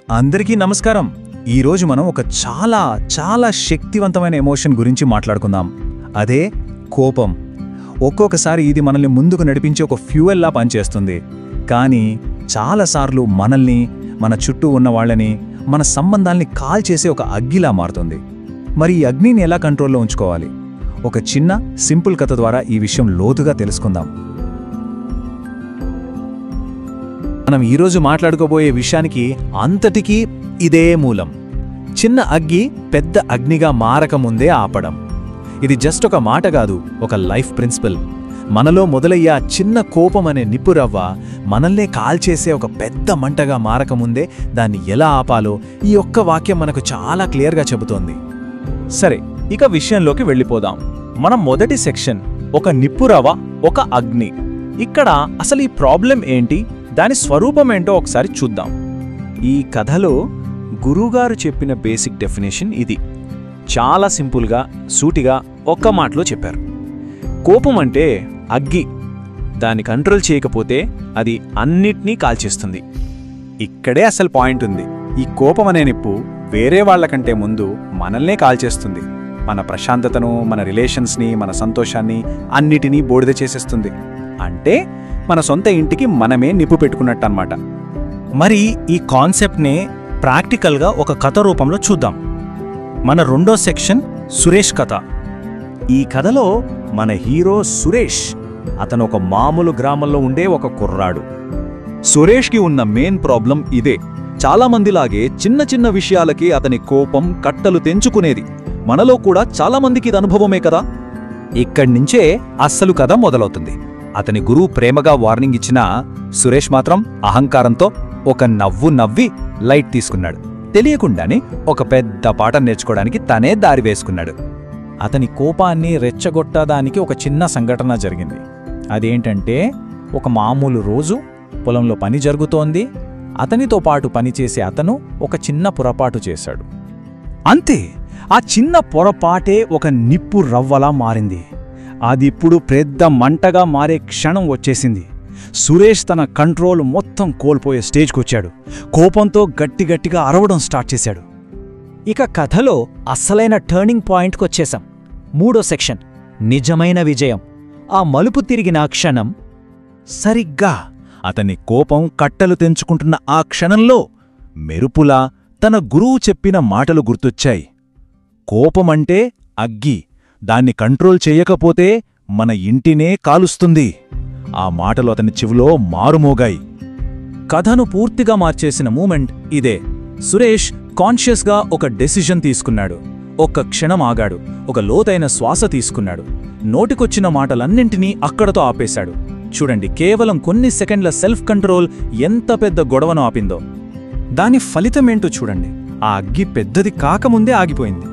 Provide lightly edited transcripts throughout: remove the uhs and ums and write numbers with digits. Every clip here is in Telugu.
అందరికీ నమస్కారం. ఈరోజు మనం ఒక చాలా చాలా శక్తివంతమైన ఎమోషన్ గురించి మాట్లాడుకుందాం. అదే కోపం. ఒక్కొక్కసారి ఇది మనల్ని ముందుకు నడిపించే ఒక ఫ్యూయల్లా పనిచేస్తుంది. కానీ చాలాసార్లు మనల్ని, మన చుట్టూ ఉన్న వాళ్ళని, మన సంబంధాల్ని కాల్చేసే ఒక అగ్గిలా మారుతుంది. మరి ఈ అగ్నిని ఎలా కంట్రోల్లో ఉంచుకోవాలి? ఒక చిన్న సింపుల్ కథ ద్వారా ఈ విషయం లోతుగా తెలుసుకుందాం. మనం ఈరోజు మాట్లాడుకోబోయే విషయానికి అంతటికీ ఇదే మూలం. చిన్న అగ్గి పెద్ద అగ్నిగా మారకముందే ఆపడం. ఇది జస్ట్ ఒక మాట కాదు, ఒక లైఫ్ ప్రిన్సిపల్. మనలో మొదలయ్యే చిన్న కోపం అనే నిప్పురవ్వ మనల్నే కాల్చేసే ఒక పెద్ద మంటగా మారకముందే దాన్ని ఎలా ఆపాలో ఈ ఒక్క వాక్యం మనకు చాలా క్లియర్గా చెబుతోంది. సరే, ఇక విషయంలోకి వెళ్ళిపోదాం. మనం మొదటి సెక్షన్, ఒక నిప్పురవ్వ, ఒక అగ్ని. ఇక్కడ అసలు ఈ ప్రాబ్లం ఏంటి, దాని స్వరూపమేంటో ఒకసారి చూద్దాం. ఈ కథలో గురువుగారు చెప్పిన బేసిక్ డెఫినేషన్ ఇది. చాలా సింపుల్గా, సూటిగా ఒక్క మాటలో చెప్పారు. కోపం అంటే అగ్గి. దాన్ని కంట్రోల్ చేయకపోతే అది అన్నిటినీ కాల్చేస్తుంది. ఇక్కడే అసలు పాయింట్ ఉంది. ఈ కోపం అనే నిప్పు వేరే వాళ్లకంటే ముందు మనల్నే కాల్చేస్తుంది. మన ప్రశాంతతను, మన రిలేషన్స్ని, మన సంతోషాన్ని అన్నిటినీ బూడిద చేసేస్తుంది. అంటే మన సొంత ఇంటికి మనమే నిప్పు పెట్టుకున్నట్టన్నమాట. మరి ఈ కాన్సెప్ట్నే ప్రాక్టికల్గా ఒక కథ రూపంలో చూద్దాం. మన రెండో సెక్షన్ సురేష్ కథ. ఈ కథలో మన హీరో సురేష్. అతను ఒక మామూలు గ్రామంలో ఉండే ఒక కుర్రాడు. సురేష్కి ఉన్న మెయిన్ ప్రాబ్లం ఇదే. చాలామందిలాగే చిన్న చిన్న విషయాలకి అతని కోపం కట్టలు తెంచుకునేది. మనలో కూడా చాలామందికి ఇది అనుభవమే కదా. ఇక్కడ్నించే అస్సలు కథ మొదలవుతుంది. అతని గురువు ప్రేమగా వార్నింగ్ ఇచ్చినా సురేష్ మాత్రం అహంకారంతో ఒక నవ్వు నవ్వి లైట్ తీసుకున్నాడు. తెలియకుండానే ఒక పెద్ద పాఠం నేర్చుకోవడానికి తనే దారి వేసుకున్నాడు. అతని కోపాన్ని రెచ్చగొట్టడానికి ఒక చిన్న సంఘటన జరిగింది. అదేంటంటే, ఒక మామూలు రోజు పొలంలో పని జరుగుతోంది. అతనితో పాటు పనిచేసే అతను ఒక చిన్న పొరపాటు చేశాడు. అంతే, ఆ చిన్న పొరపాటే ఒక నిప్పు రవ్వలా మారింది. అదిప్పుడు పెద్ద మంటగా మారే క్షణం వచ్చేసింది. సురేష్ తన కంట్రోల్ మొత్తం కోల్పోయే స్టేజ్కొచ్చాడు. కోపంతో గట్టిగట్టిగా అరవడం స్టార్ట్ చేశాడు. ఇక కథలో అస్సలైన టర్నింగ్ పాయింట్కొచ్చేశాం. మూడో సెక్షన్, నిజమైన విజయం. ఆ మలుపు తిరిగిన క్షణం, సరిగ్గా అతని కోపం కట్టలు తెంచుకుంటున్న ఆ క్షణంలో మెరుపులా తన గురువు చెప్పిన మాటలు గుర్తొచ్చాయి. కోపమంటే అగ్గి. దాన్ని కంట్రోల్ చేయకపోతే మన ఇంటినే కాలుస్తుంది. ఆ మాటలు అతని చెవిలో మారుమోగాయి. కథను పూర్తిగా మార్చేసిన మూమెంట్ ఇదే. సురేష్ కాన్షియస్గా ఒక డెసిషన్ తీసుకున్నాడు. ఒక్క క్షణం ఆగాడు. ఒక లోతైన శ్వాస తీసుకున్నాడు. నోటికొచ్చిన మాటలన్నింటినీ అక్కడతో ఆపేశాడు. చూడండి, కేవలం కొన్ని సెకండ్ల సెల్ఫ్ కంట్రోల్ ఎంత పెద్ద గొడవను ఆపిందో. దాని ఫలితమేంటో చూడండి. ఆ అగ్గి పెద్దది కాకముందే ఆగిపోయింది.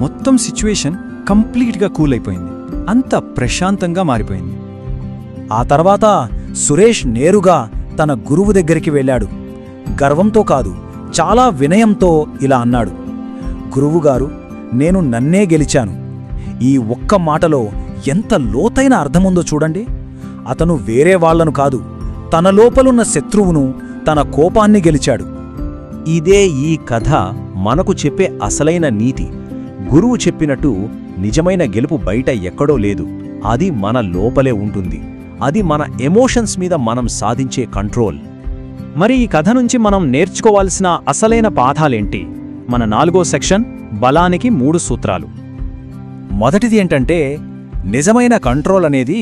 మొత్తం సిచ్యువేషన్ కంప్లీట్గా కూల్ అయిపోయింది. అంత ప్రశాంతంగా మారిపోయింది. ఆ తర్వాత సురేష్ నేరుగా తన గురువు దగ్గరికి వెళ్ళాడు. గర్వంతో కాదు, చాలా వినయంతో ఇలా అన్నాడు, గురువుగారు, నేను నన్నే గెలిచాను. ఈ ఒక్క మాటలో ఎంత లోతైన అర్థముందో చూడండి. అతను వేరే వాళ్లను కాదు, తన లోపలున్న శత్రువును, తన కోపాన్ని గెలిచాడు. ఇదే ఈ కథ మనకు చెప్పే అసలైన నీతి. గురువు చెప్పినట్టు నిజమైన గెలుపు బయట ఎక్కడో లేదు, అది మన లోపలే ఉంటుంది. అది మన ఎమోషన్స్ మీద మనం సాధించే కంట్రోల్. మరి ఈ కథ నుంచి మనం నేర్చుకోవాల్సిన అసలైన పాఠాలేంటి? మన నాలుగో సెక్షన్, బలానికి 3 సూత్రాలు. మొదటిది ఏంటంటే, నిజమైన కంట్రోల్ అనేది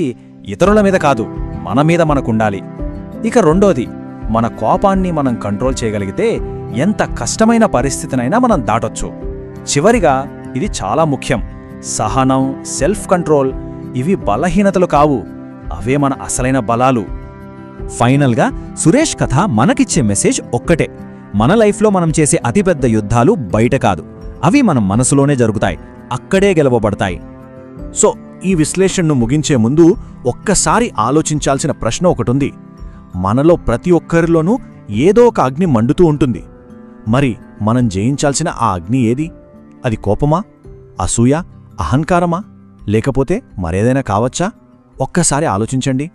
ఇతరుల మీద కాదు, మన మీద మనకుండాలి. ఇక రెండోది, మన కోపాన్ని మనం కంట్రోల్ చేయగలిగితే ఎంత కష్టమైన పరిస్థితినైనా మనం దాటొచ్చు. చివరిగా, ఇది చాలా ముఖ్యం, సహనం, సెల్ఫ్ కంట్రోల్ ఇవి బలహీనతలు కావు, అవే మన అసలైన బలాలు. ఫైనల్గా సురేష్ కథ మనకిచ్చే మెసేజ్ ఒక్కటే. మన లైఫ్లో మనం చేసే అతిపెద్ద యుద్ధాలు బయట కాదు, అవి మన మనసులోనే జరుగుతాయి, అక్కడే గెలవబడతాయి. సో ఈ విశ్లేషణను ముగించే ముందు ఒక్కసారి ఆలోచించాల్సిన ప్రశ్న ఒకటుంది. మనలో ప్రతి ఒక్కరిలోనూ ఏదో ఒక అగ్ని మండుతూ ఉంటుంది. మరి మనం జయించాల్సిన ఆ అగ్ని ఏది? అది కోపమా, అసూయ, అహంకారమా, లేకపోతే మరేదైనా కావచ్చా? ఒక్కసారి ఆలోచించండి.